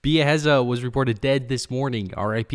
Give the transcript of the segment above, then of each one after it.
Biaheza was reported dead this morning. RIP.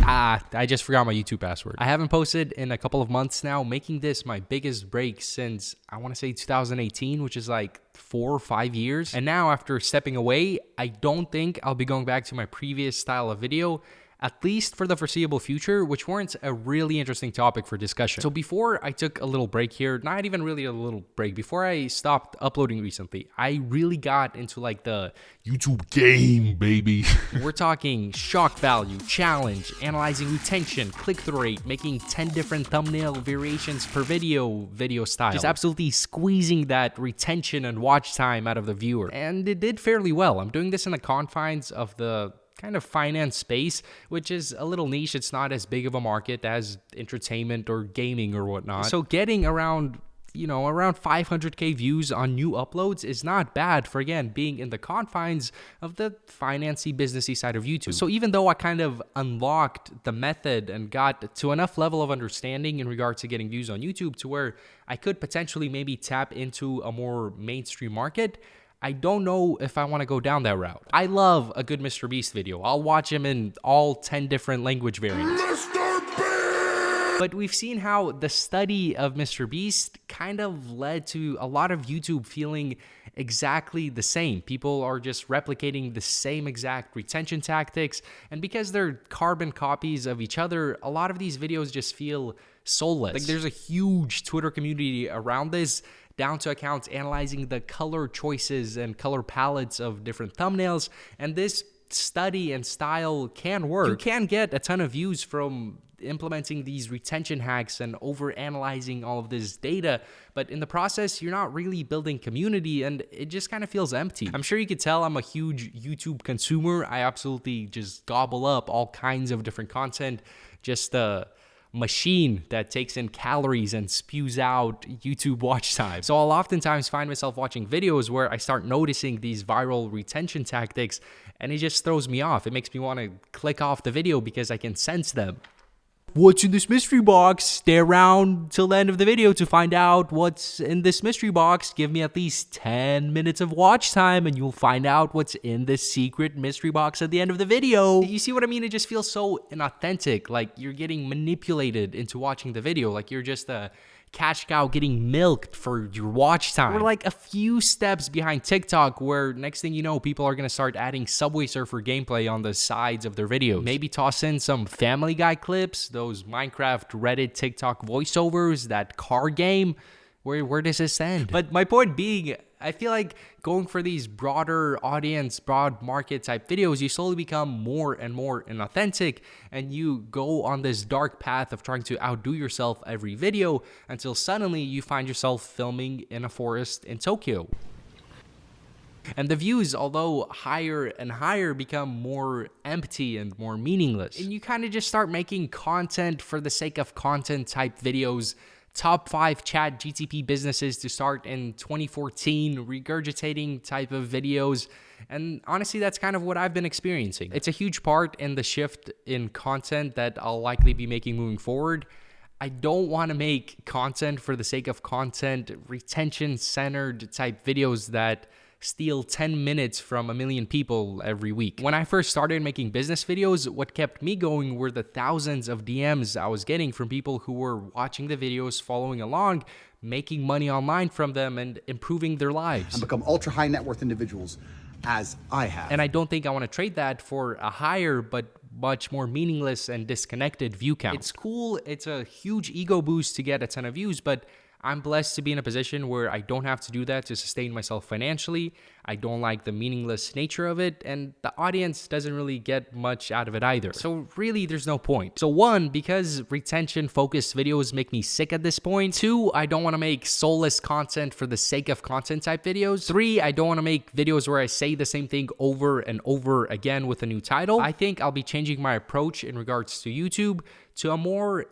I just forgot my YouTube password. I haven't posted in a couple of months now, making this my biggest break since, I want to say 2018, which is like 4 or 5 years. And now after stepping away, I don't think I'll be going back to my previous style of video, at least for the foreseeable future, which warrants a really interesting topic for discussion. So before I took a little break here, not even really a little break, before I stopped uploading recently, I really got into like the YouTube game, baby. We're talking shock value, challenge, analyzing retention, click-through rate, making 10 different thumbnail variations per video style. Just absolutely squeezing that retention and watch time out of the viewer. And it did fairly well. I'm doing this in the confines of the kind of finance space, which is a little niche. It's not as big of a market as entertainment or gaming or whatnot. So getting around 500K views on new uploads is not bad for, again, being in the confines of the financy, businessy side of YouTube. So even though I kind of unlocked the method and got to enough level of understanding in regards to getting views on YouTube to where I could potentially maybe tap into a more mainstream market, I don't know if I want to go down that route. I love a good Mr. Beast video. I'll watch him in all 10 different language variants. Mr. Beast! But we've seen how the study of Mr. Beast kind of led to a lot of YouTube feeling exactly the same. People are just replicating the same exact retention tactics. And because they're carbon copies of each other, a lot of these videos just feel soulless. Like there's a huge Twitter community around this, down to accounts analyzing the color choices and color palettes of different thumbnails. And this study and style can work. You can get a ton of views from implementing these retention hacks and over analyzing all of this data, but in the process you're not really building community and it just kind of feels empty. I'm sure you could tell I'm a huge YouTube consumer. I absolutely just gobble up all kinds of different content, just machine that takes in calories and spews out YouTube watch time. So I'll oftentimes find myself watching videos where I start noticing these viral retention tactics and it just throws me off. It makes me want to click off the video because I can sense them. What's in this mystery box? Stay around till the end of the video to find out what's in this mystery box. Give me at least 10 minutes of watch time and you'll find out what's in this secret mystery box at the end of the video. You see what I mean? It just feels so inauthentic, like you're getting manipulated into watching the video, like you're just a cash cow getting milked for your watch time. We're like a few steps behind TikTok, where next thing you know, people are gonna start adding Subway Surfer gameplay on the sides of their videos. Maybe toss in some Family Guy clips, those Minecraft, Reddit, TikTok voiceovers, that car game. Where does this end? But my point being, I feel like going for these broader audience, broad market type videos, you slowly become more and more inauthentic, and you go on this dark path of trying to outdo yourself every video until suddenly you find yourself filming in a forest in Tokyo. And the views, although higher and higher, become more empty and more meaningless. And you kind of just start making content for the sake of content type videos. Top 5 chat GTP businesses to start in 2014, regurgitating type of videos. And honestly, that's kind of what I've been experiencing. It's a huge part in the shift in content that I'll likely be making moving forward. I don't want to make content for the sake of content, retention-centered type videos that steal 10 minutes from a million people every week. When I first started making business videos, what kept me going were the thousands of DMs I was getting from people who were watching the videos, following along, making money online from them, and improving their lives. And become ultra high net worth individuals, as I have. And I don't think I want to trade that for a higher but much more meaningless and disconnected view count. It's cool, it's a huge ego boost to get a ton of views, but I'm blessed to be in a position where I don't have to do that to sustain myself financially. I don't like the meaningless nature of it, and the audience doesn't really get much out of it either. So really, there's no point. So 1, because retention-focused videos make me sick at this point. 2, I don't want to make soulless content for the sake of content type videos. 3, I don't want to make videos where I say the same thing over and over again with a new title. I think I'll be changing my approach in regards to YouTube to a more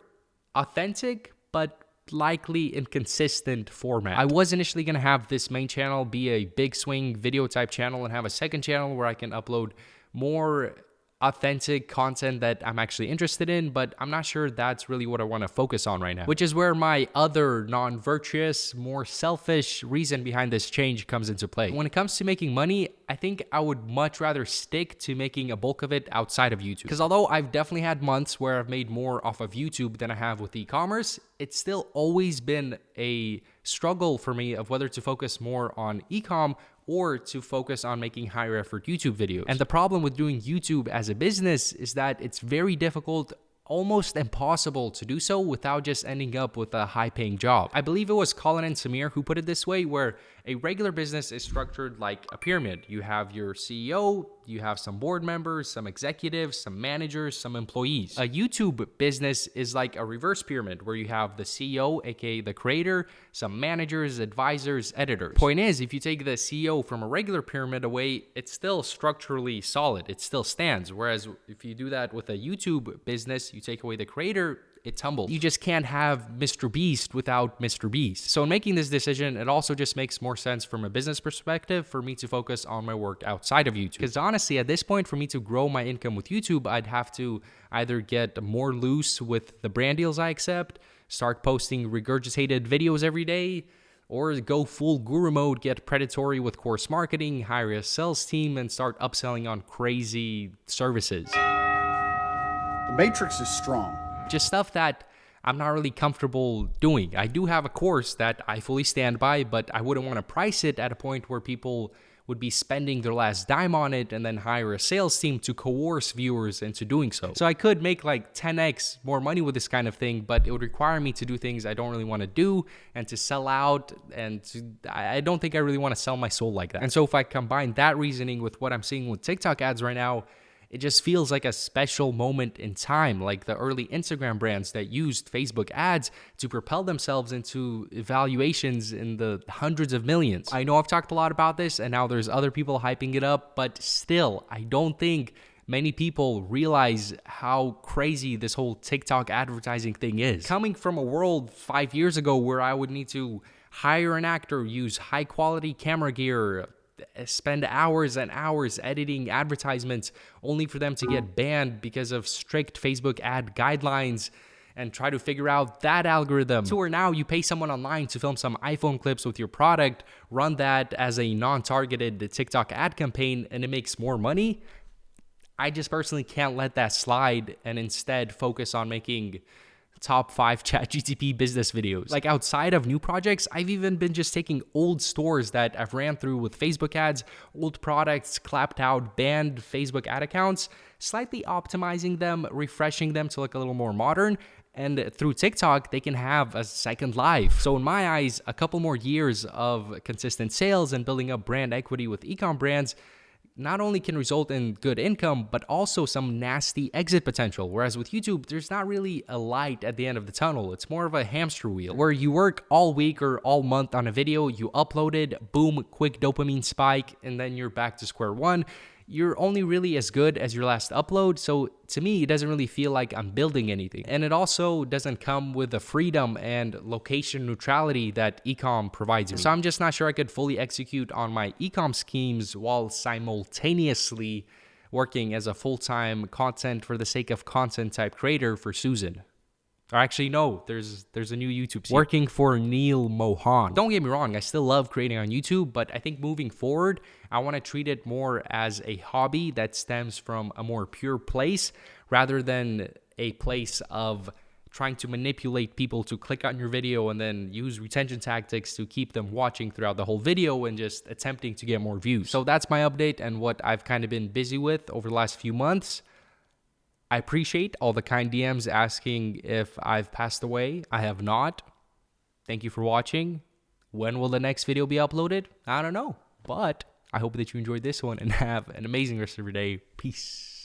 authentic, but likely inconsistent format. I was initially going to have this main channel be a big swing video type channel and have a second channel where I can upload more authentic content that I'm actually interested in, but I'm not sure that's really what I want to focus on right now, which is where my other non-virtuous, more selfish reason behind this change comes into play. When it comes to making money, I think I would much rather stick to making a bulk of it outside of YouTube. Because although I've definitely had months where I've made more off of YouTube than I have with e-commerce, it's still always been a struggle for me of whether to focus more on e-com or to focus on making higher effort YouTube videos. And the problem with doing YouTube as a business is that it's very difficult, almost impossible to do so without just ending up with a high-paying job. I believe it was Colin and Samir who put it this way, where a regular business is structured like a pyramid. You have your CEO, you have some board members, some executives, some managers, some employees. A YouTube business is like a reverse pyramid where you have the CEO, aka the creator, some managers, advisors, editors. Point is, if you take the CEO from a regular pyramid away, it's still structurally solid. It still stands. Whereas if you do that with a YouTube business, you take away the creator, it tumbles. You just can't have Mr. Beast without Mr. Beast. So in making this decision, it also just makes more sense from a business perspective for me to focus on my work outside of YouTube. Because honestly, at this point, for me to grow my income with YouTube, I'd have to either get more loose with the brand deals I accept, start posting regurgitated videos every day, or go full guru mode, get predatory with course marketing, hire a sales team, and start upselling on crazy services. The matrix is strong. Just stuff that I'm not really comfortable doing. I do have a course that I fully stand by, but I wouldn't want to price it at a point where people would be spending their last dime on it and then hire a sales team to coerce viewers into doing so. So I could make like 10x more money with this kind of thing, but it would require me to do things I don't really want to do and to sell out, and I don't think I really want to sell my soul like that. And so if I combine that reasoning with what I'm seeing with TikTok ads right now, it just feels like a special moment in time, like the early Instagram brands that used Facebook ads to propel themselves into evaluations in the hundreds of millions. I know I've talked a lot about this, and now there's other people hyping it up, but still, I don't think many people realize how crazy this whole TikTok advertising thing is. Coming from a world 5 years ago where I would need to hire an actor, use high quality camera gear, spend hours and hours editing advertisements only for them to get banned because of strict Facebook ad guidelines, and try to figure out that algorithm. So where now you pay someone online to film some iPhone clips with your product, run that as a non-targeted TikTok ad campaign, and it makes more money. I just personally can't let that slide and instead focus on making top 5 ChatGPT business videos. Like outside of new projects, I've even been just taking old stores that I've ran through with Facebook ads, old products, clapped out, banned Facebook ad accounts, slightly optimizing them, refreshing them to look a little more modern, and through TikTok, they can have a second life. So in my eyes, a couple more years of consistent sales and building up brand equity with e-com brands not only can result in good income, but also some nasty exit potential. Whereas with YouTube, there's not really a light at the end of the tunnel. It's more of a hamster wheel where you work all week or all month on a video, you upload it, boom, quick dopamine spike, and then you're back to square one. You're only really as good as your last upload. So to me, it doesn't really feel like I'm building anything. And it also doesn't come with the freedom and location neutrality that ecom provides me. So I'm just not sure I could fully execute on my ecom schemes while simultaneously working as a full-time content for the sake of content type creator for Susan. Or actually, no, there's a new YouTube series. Working for Neil Mohan. Don't get me wrong, I still love creating on YouTube, but I think moving forward, I want to treat it more as a hobby that stems from a more pure place rather than a place of trying to manipulate people to click on your video and then use retention tactics to keep them watching throughout the whole video and just attempting to get more views. So that's my update and what I've kind of been busy with over the last few months. I appreciate all the kind DMs asking if I've passed away. I have not. Thank you for watching. When will the next video be uploaded? I don't know, but I hope that you enjoyed this one and have an amazing rest of your day. Peace.